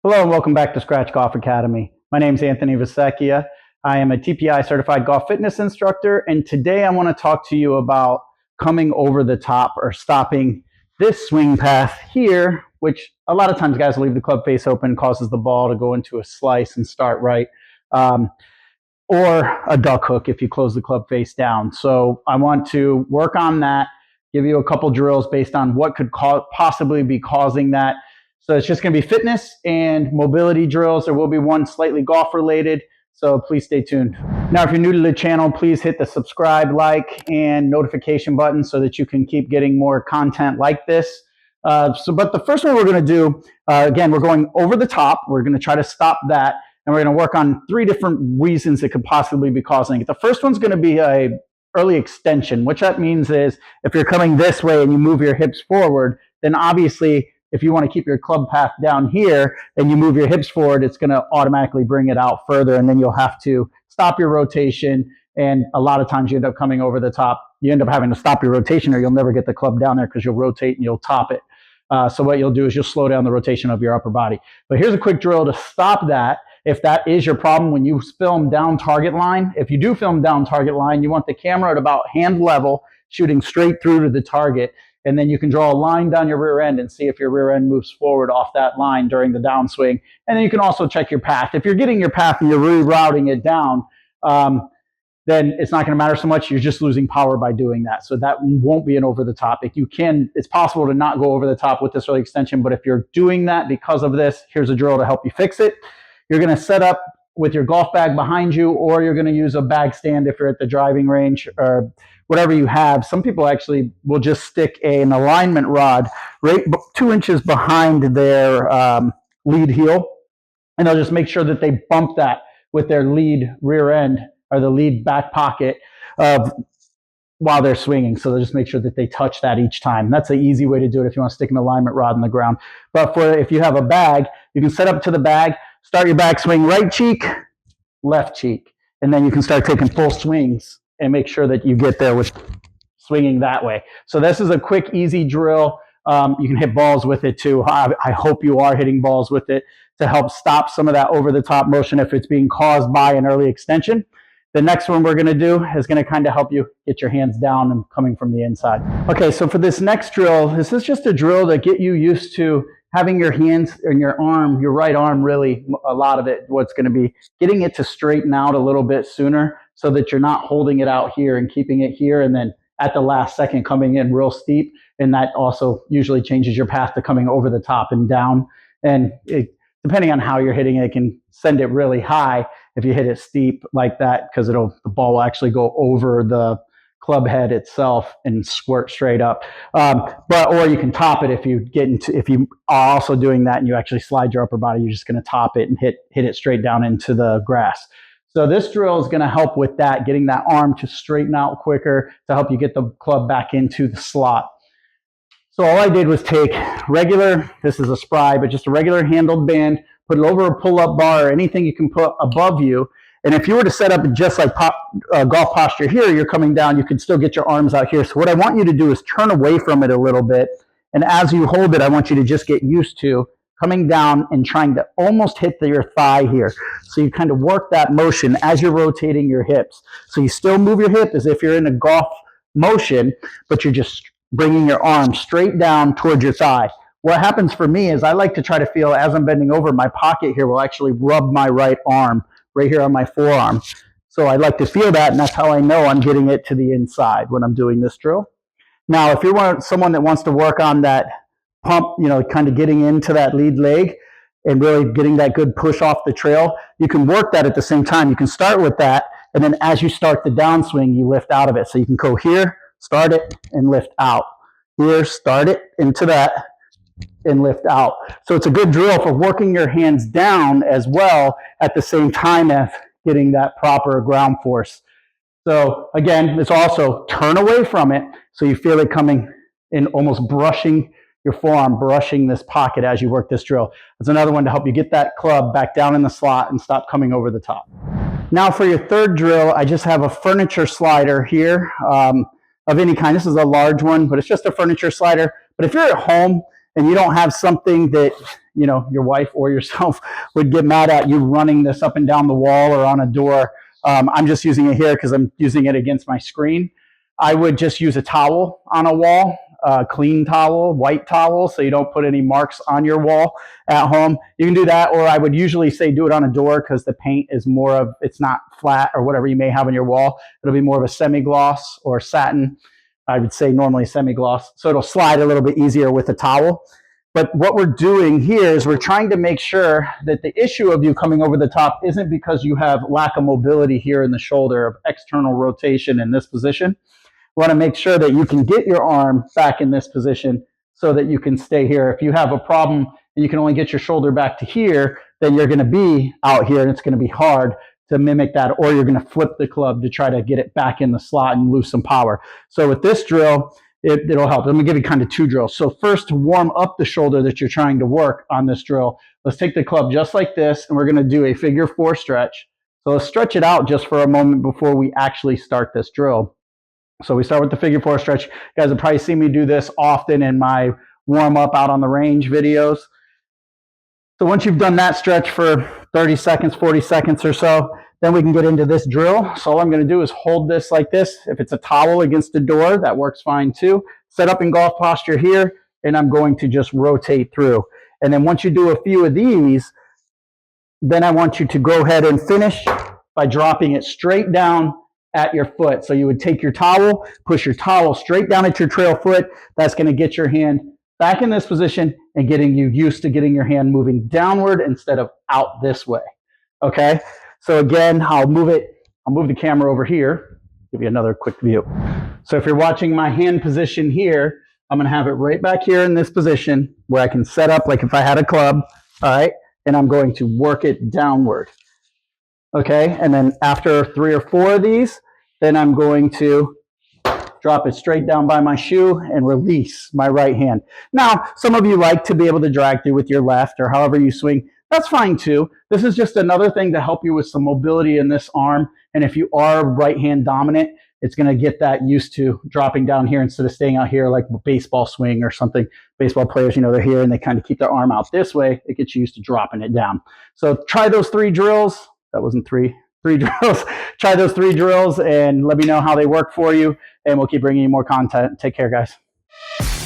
Hello and welcome back to Scratch Golf Academy. My name is Anthony Vessecchia. I am a TPI certified golf fitness instructor, and today I want to talk to you about coming over the top or stopping this swing path here, which a lot of times guys leave the club face open, causes the ball to go into a slice and start right, or a duck hook if you close the club face down. So I want to work on that, give you a couple drills based on what could possibly be causing that. So it's just going to be fitness and mobility drills. There will be one slightly golf related, so please stay tuned. Now, if you're new to the channel, please hit the subscribe, like, and notification button so that you can keep getting more content like this. But the first one we're going to do, again, we're going over the top. We're going to try to stop that, and we're going to work on 3 different reasons it could possibly be causing it. The first one's going to be a early extension. What that means is if you're coming this way and you move your hips forward, then obviously if you want to keep your club path down here and you move your hips forward, it's going to automatically bring it out further, and then you'll have to stop your rotation, and a lot of times you end up coming over the top. You end up having to stop your rotation or you'll never get the club down there because you'll rotate and you'll top it. So what you'll do is you'll slow down the rotation of your upper body. But here's a quick drill to stop that. If that is your problem when you film down target line, if you do film down target line, you want the camera at about hand level, shooting straight through to the target. And then you can draw a line down your rear end and see if your rear end moves forward off that line during the downswing. And then you can also check your path. If you're getting your path and you're rerouting it down, then it's not going to matter so much. You're just losing power by doing that. So that won't be an over the top. It's possible to not go over the top with this early extension, but if you're doing that because of this, here's a drill to help you fix it. You're going to set up with your golf bag behind you, or you're going to use a bag stand if you're at the driving range or whatever you have. Some people actually will just stick an alignment rod right 2 inches behind their lead heel, and they'll just make sure that they bump that with their lead rear end or the lead back pocket while they're swinging. So they'll just make sure that they touch that each time. That's an easy way to do it if you want to stick an alignment rod in the ground. But if you have a bag, you can set up to the bag, start your backswing right cheek, left cheek, and then you can start taking full swings and make sure that you get there with swinging that way. So this is a quick, easy drill. You can hit balls with it too. I hope you are hitting balls with it to help stop some of that over-the-top motion if it's being caused by an early extension. The next one we're going to do is going to kind of help you get your hands down and coming from the inside. Okay, so for this next drill, this is just a drill to get you used to having your hands and your arm, your right arm really, a lot of it, what's going to be getting it to straighten out a little bit sooner so that you're not holding it out here and keeping it here and then at the last second coming in real steep. And that also usually changes your path to coming over the top and down. And depending on how you're hitting it, it can send it really high if you hit it steep like that, because the ball will actually go over the club head itself and squirt straight up. Or you can top it if you are also doing that and you actually slide your upper body, you're just going to top it and hit it straight down into the grass. So this drill is going to help with that, getting that arm to straighten out quicker to help you get the club back into the slot. So all I did was take this is a spry, but just a regular handled band, put it over a pull-up bar or anything you can put above you. And if you were to set up just like golf posture here, you're coming down, you can still get your arms out here. So what I want you to do is turn away from it a little bit. And as you hold it, I want you to just get used to coming down and trying to almost hit your thigh here. So you kind of work that motion as you're rotating your hips. So you still move your hip as if you're in a golf motion, but you're just bringing your arm straight down towards your thigh. What happens for me is I like to try to feel as I'm bending over, my pocket here will actually rub my right arm right here on my forearm. So I like to feel that, and that's how I know I'm getting it to the inside when I'm doing this drill. Now, if you're someone that wants to work on that pump, kind of getting into that lead leg and really getting that good push off the trail, you can work that at the same time. You can start with that, and then as you start the downswing, you lift out of it. So you can go here, start it, and lift out. Here, start it into that, and lift out. So it's a good drill for working your hands down as well at the same time as getting that proper ground force. So again, it's also turn away from it so you feel it coming in, almost brushing your forearm, brushing this pocket as you work this drill. That's another one to help you get that club back down in the slot and stop coming over the top. Now for your third drill, I just have a furniture slider here of any kind. This is a large one, but it's just a furniture slider. But if you're at home and you don't have something that, you know, your wife or yourself would get mad at you running this up and down the wall or on a door. I'm just using it here because I'm using it against my screen. I would just use a towel on a wall, clean towel, white towel, so you don't put any marks on your wall at home. You can do that, or I would usually say do it on a door because the paint is more of, it's not flat or whatever you may have on your wall. It'll be more of a semi-gloss or satin. I would say normally semi-gloss, so it'll slide a little bit easier with a towel. But what we're doing here is we're trying to make sure that the issue of you coming over the top isn't because you have lack of mobility here in the shoulder, of external rotation in this position. We want to make sure that you can get your arm back in this position so that you can stay here. If you have a problem and you can only get your shoulder back to here, then you're going to be out here and it's going to be hard to mimic that, or you're going to flip the club to try to get it back in the slot and lose some power. So with this drill, it'll help. Let me give you kind of two drills. So first, to warm up the shoulder that you're trying to work on this drill, let's take the club just like this, and we're going to do a figure 4 stretch. So let's stretch it out just for a moment before we actually start this drill. So we start with the figure 4 stretch. You guys have probably seen me do this often in my warm up out on the range videos. So once you've done that stretch for 30 seconds, 40 seconds or so, then we can get into this drill. So all I'm going to do is hold this like this. If it's a towel against the door, that works fine too. Set up in golf posture here, and I'm going to just rotate through. And then once you do a few of these, then I want you to go ahead and finish by dropping it straight down at your foot. So you would take your towel, push your towel straight down at your trail foot. That's going to get your hand back in this position and getting you used to getting your hand moving downward instead of out this way. Okay? So again, I'll move the camera over here, give you another quick view. So if you're watching my hand position here, I'm going to have it right back here in this position where I can set up like if I had a club, all right? And I'm going to work it downward. Okay? And then after 3 or 4 of these, then I'm going to drop it straight down by my shoe and release my right hand. Now, some of you like to be able to drag through with your left or however you swing. That's fine too. This is just another thing to help you with some mobility in this arm. And if you are right hand dominant, it's going to get that used to dropping down here instead of staying out here like a baseball swing or something. Baseball players, you know, they're here and they kind of keep their arm out this way. It gets you used to dropping it down. So try those 3 drills. That wasn't 3 drills. Try those 3 drills and let me know how they work for you. And we'll keep bringing you more content. Take care, guys.